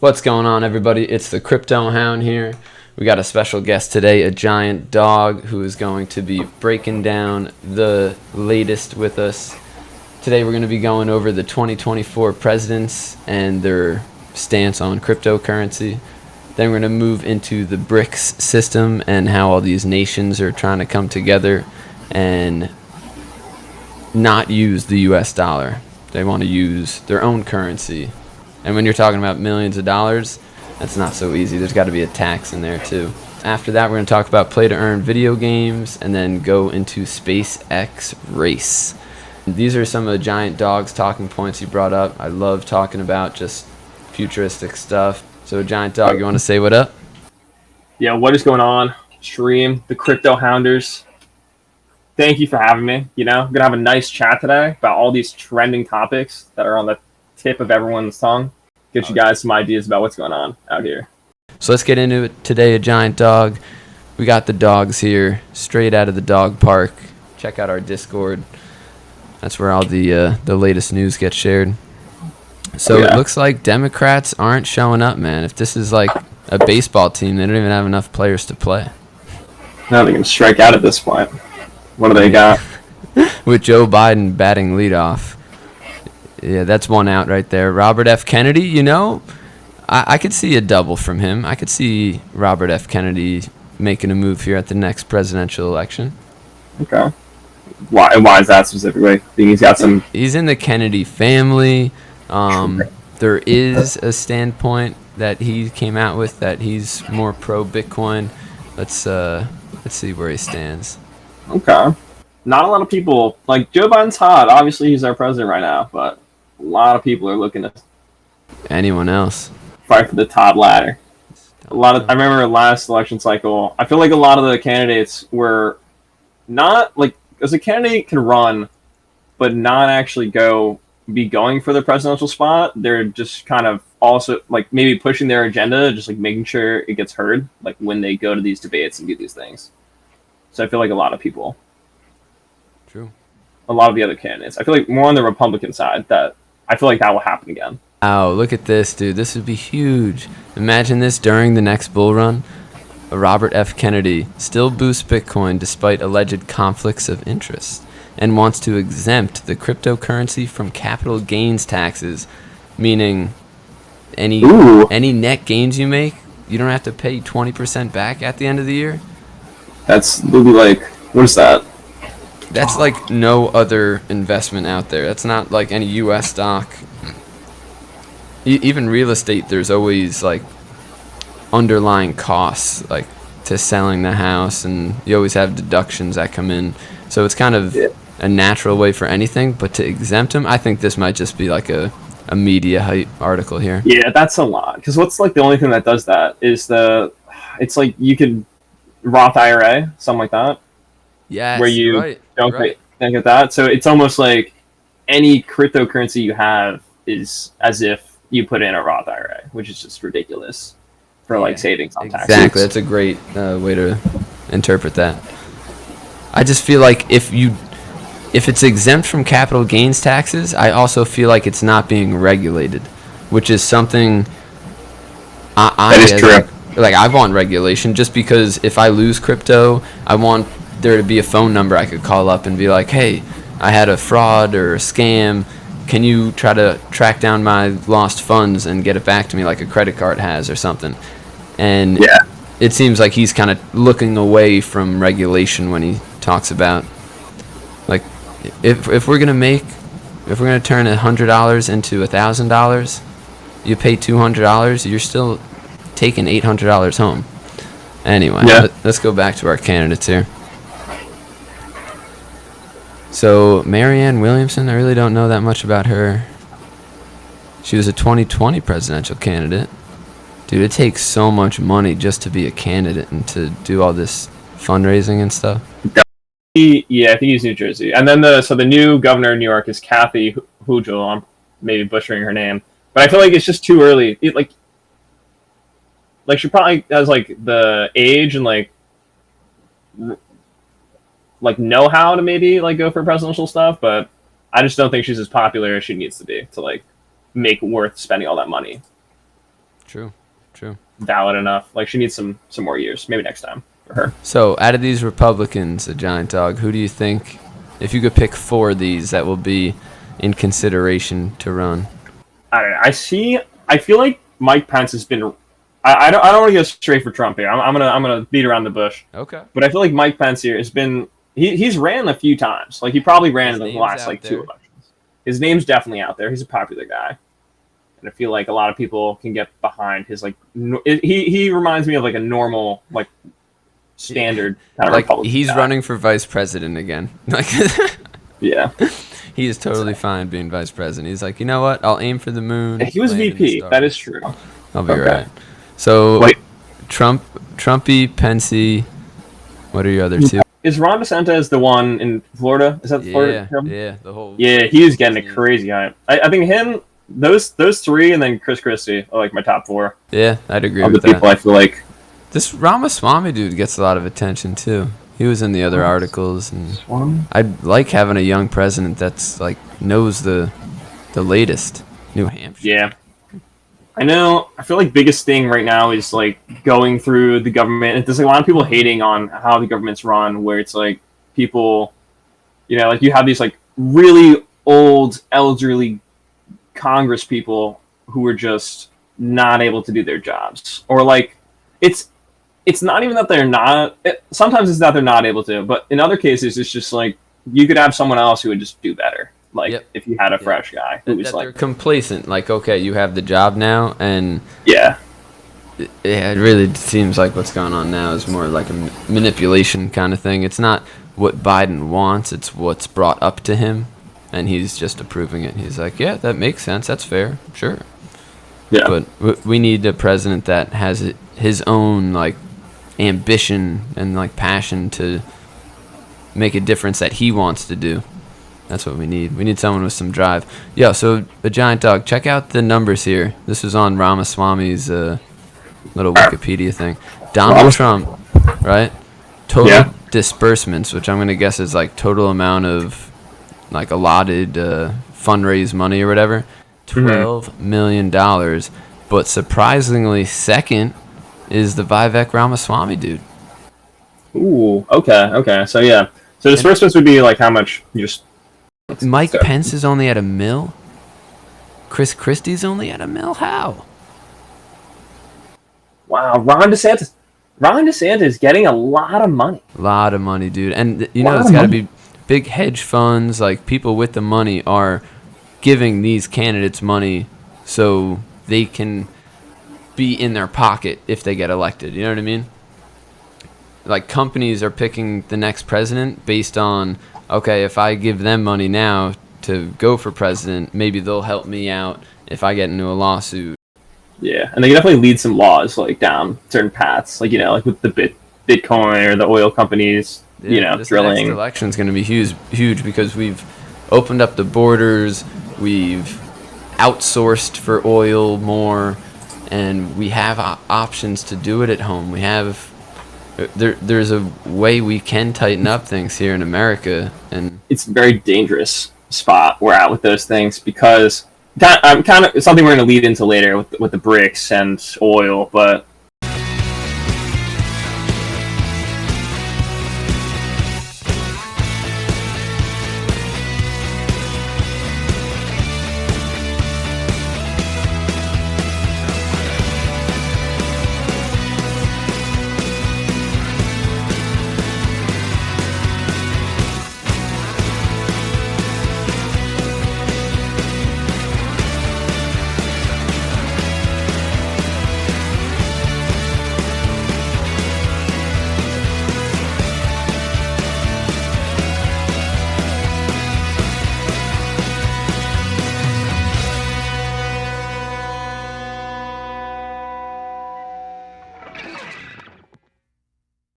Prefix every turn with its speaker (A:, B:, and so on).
A: What's going on, everybody? It's the Crypto Hound here. We got a special guest today, a giant dog, who is going to be breaking down the latest with us. Today we're going to be going over the 2024 presidents and their stance on cryptocurrency. Then we're going to move into the BRICS system and how all these nations are trying to come together and not use the US dollar. They want to use their own currency. And when you're talking about millions of dollars, that's not so easy. There's got to be a tax in there too. After that, we're going to talk about play-to-earn video games and then go into SpaceX race. These are some of the giant dog's talking points he brought up. I love talking about just futuristic stuff. So, giant dog, you want to say what up?
B: Yeah, what is going on? Stream, the Crypto Hounders. Thank you for having me. I'm going to have a nice chat today about all these trending topics that are on the tip of everyone's tongue. Get you guys some ideas about what's going on out here.
A: So let's get into it today, a giant dog. We got the dogs here, straight out of the dog park. Check out our Discord. That's where all the latest news gets shared. So It looks like Democrats aren't showing up, man. If this is like a baseball team, they don't even have enough players to play.
B: Now they can strike out at this point. What do they got?
A: With Joe Biden batting leadoff. Yeah, that's one out right there. Robert F. Kennedy, I could see a double from him. I could see Robert F. Kennedy making a move here at the next presidential election.
B: Okay. Why is that specifically?
A: He's in the Kennedy family. There is a standpoint that he came out with that he's more pro Bitcoin. Let's see where he stands.
B: Okay. Not a lot of people like Joe Biden's hot. Obviously, he's our president right now, but a lot of people are looking to
A: anyone else
B: fight for the top ladder. I remember last election cycle, I feel like a lot of the candidates were not like, as a candidate can run, but not actually be going for the presidential spot. They're just kind of also like maybe pushing their agenda, just like making sure it gets heard, like when they go to these debates and do these things. So I feel like a lot of people.
A: True.
B: A lot of the other candidates. I feel like more on the Republican side that I feel like that will happen again.
A: Oh, look at this, dude. This would be huge. Imagine this during the next bull run. Robert F. Kennedy still boosts Bitcoin despite alleged conflicts of interest and wants to exempt the cryptocurrency from capital gains taxes, meaning any net gains you make, you don't have to pay 20% back at the end of the year.
B: They'll be like, what is that?
A: That's like no other investment out there. That's not like any U.S. stock. Even real estate, there's always like underlying costs, like to selling the house, and you always have deductions that come in. So it's kind of a natural way for anything, but to exempt them, I think this might just be like a media hype article here.
B: Yeah, that's a lot. Because what's like the only thing that does that is it's like you could Roth IRA, something like that.
A: Yes,
B: where you don't
A: right.
B: think of that. So it's almost like any cryptocurrency you have is as if you put in a Roth IRA, which is just ridiculous for like savings on taxes.
A: Exactly, that's a great way to interpret that. I just feel like if it's exempt from capital gains taxes, I also feel like it's not being regulated, which is something
B: that is true.
A: Like I want regulation just because if I lose crypto, I want there to be a phone number I could call up and be like, hey, I had a fraud or a scam. Can you try to track down my lost funds and get it back to me like a credit card has or something? And it seems like he's kind of looking away from regulation when he talks about like if we're gonna turn $100 into $1,000, you pay $200, you're still taking $800 home. Anyway, let's go back to our candidates here. So Marianne Williamson, I really don't know that much about her. She was a 2020 presidential candidate. Dude, it takes so much money just to be a candidate and to do all this fundraising and stuff.
B: Yeah, I think he's New Jersey. And then the new governor of New York is Kathy Hochul. I'm maybe butchering her name, but I feel like it's just too early. Like she probably has like the age and like know how to maybe like go for presidential stuff, but I just don't think she's as popular as she needs to be to like make worth spending all that money.
A: True.
B: valid enough. Like she needs some more years. Maybe next time for her.
A: So, out of these Republicans, a giant dog, who do you think, if you could pick 4 of these that will be in consideration to run?
B: I don't know. I feel like Mike Pence has been. I don't want to go straight for Trump here. I'm gonna beat around the bush.
A: Okay.
B: But I feel like Mike Pence here has been. He's ran a few times. Like he probably ran
A: His
B: in the
A: name's
B: last
A: out
B: like 2
A: there.
B: elections. His name's definitely out there. He's a popular guy, and I feel like a lot of people can get behind his like. He reminds me of like a normal like standard kind of
A: Like,
B: Republican
A: he's
B: guy.
A: running for vice president again. Like,
B: Yeah,
A: he is totally fine being vice president. He's like, you know what? I'll aim for the moon.
B: he was
A: land in the
B: VP. That
A: stars.
B: is true.
A: I'll be
B: Okay.
A: right. So,
B: Wait.
A: Trumpy, Pensy. What are your other 2?
B: Is Ron DeSantis the one in Florida? Is that Florida?
A: Yeah, the whole.
B: Yeah, he was getting a crazy hype. I think him, those 3, and then Chris Christie are like my top 4
A: Yeah, I'd agree
B: of the
A: with that.
B: people I feel like.
A: This Ramaswamy dude gets a lot of attention too. He was in the other articles, and I'd like having a young president that's like knows the latest. New Hampshire.
B: Yeah. I know. I feel like biggest thing right now is like going through the government. There's like, a lot of people hating on how the government's run, where it's like people, like you have these like really old, elderly Congress people who are just not able to do their jobs, or like it's not even that they're not. Sometimes it's that they're not able to, but in other cases, it's just like you could have someone else who would just do better. Like
A: Yep.
B: if you had a fresh guy who was
A: That they're
B: like,
A: complacent. Like, okay, you have the job now, and
B: yeah,
A: it really seems like what's going on now is more like a manipulation kind of thing. It's not what Biden wants; it's what's brought up to him, and he's just approving it. He's like, yeah, that makes sense. That's fair, sure.
B: yeah,
A: But we need a president that has his own like ambition and like passion to make a difference that he wants to do. That's what we need. We need someone with some drive. Yeah, so a giant dog. Check out the numbers here. This was on Ramaswamy's little Wikipedia thing. Donald Trump, right? Total
B: Yeah.
A: disbursements, which I'm gonna guess is like total amount of like allotted fundraise money or whatever. $12 million. But surprisingly, second is the Vivek Ramaswamy dude.
B: Ooh, okay. So yeah, so disbursements would be like how much you just.
A: Mike
B: So-
A: Pence is only at $1 million. Chris Christie's only at $1 million. How?
B: Wow, Ron DeSantis getting a lot of money.
A: A lot of money, dude. And you
B: Lot
A: know,
B: of
A: it's got to
B: money.
A: be big hedge funds. Like, people with the money are giving these candidates money so they can be in their pocket if they get elected. You know what I mean? Like, companies are picking the next president based on, okay, if I give them money now to go for president, maybe they'll help me out if I get into a lawsuit.
B: Yeah, and they can definitely lead some laws like down certain paths, like like with the Bitcoin or the oil companies,
A: This
B: drilling.
A: next election's going to be huge because we've opened up the borders, we've outsourced for oil more, and we have options to do it at home. We have there's a way we can tighten up things here in America, and
B: It's a very dangerous spot we're at with those things because kind of something we're going to lead into later with the BRICS and oil, but